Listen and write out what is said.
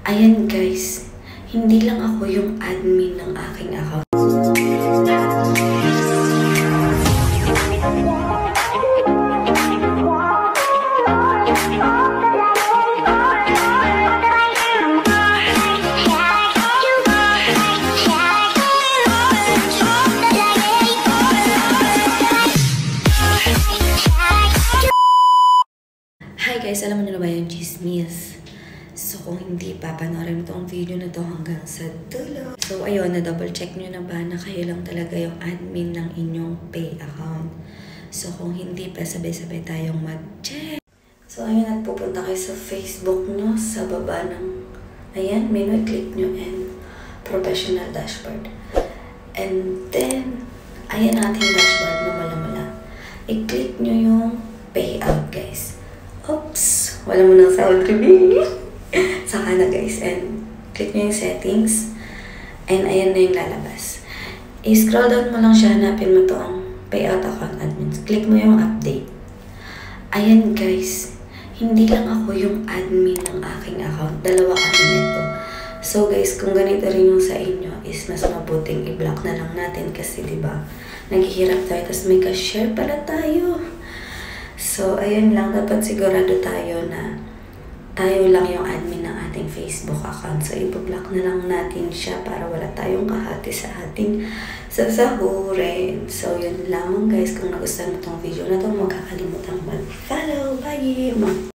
Ayan guys, hindi lang ako yung admin ng aking account. Hi guys, alam mo na ba yung chismis? So kung hindi pa, panoorin mo itong video na to hanggang sa dulo. So ayun, na-double check nyo na ba na kayo lang talaga yung admin ng inyong pay account? So kung hindi pa, sabay-sabay tayong mag-check. So ayun, at pupunta kayo sa Facebook nyo, sa baba ng, ayan, menu, click nyo and professional dashboard. And then, ayan ating dashboard na mala-mala. I-click nyo yung payout guys. Oops! Wala mo nang sound review. Saka na guys. And click nyo yung settings. And ayan na yung lalabas. I-scroll down mo lang siya. Hanapin mo to ang payout account admins. Click mo yung update. Ayan guys. Hindi lang ako yung admin ng aking account. Dalawa kami nito. So guys, kung ganito rin yung sa inyo, is mas mabuting i-block na lang natin. Kasi diba, naghihirap tayo. Tapos may ka-share pala tayo. So, ayun lang. Dapat sigurado tayo na tayo lang yung admin ng ating Facebook account. So, i-block na lang natin siya para wala tayong kahati sa ating sasahurin. So, yun lamang guys. Kung nagustuhan mo itong video na ito, huwag kakalimutan mag-follow. Bye!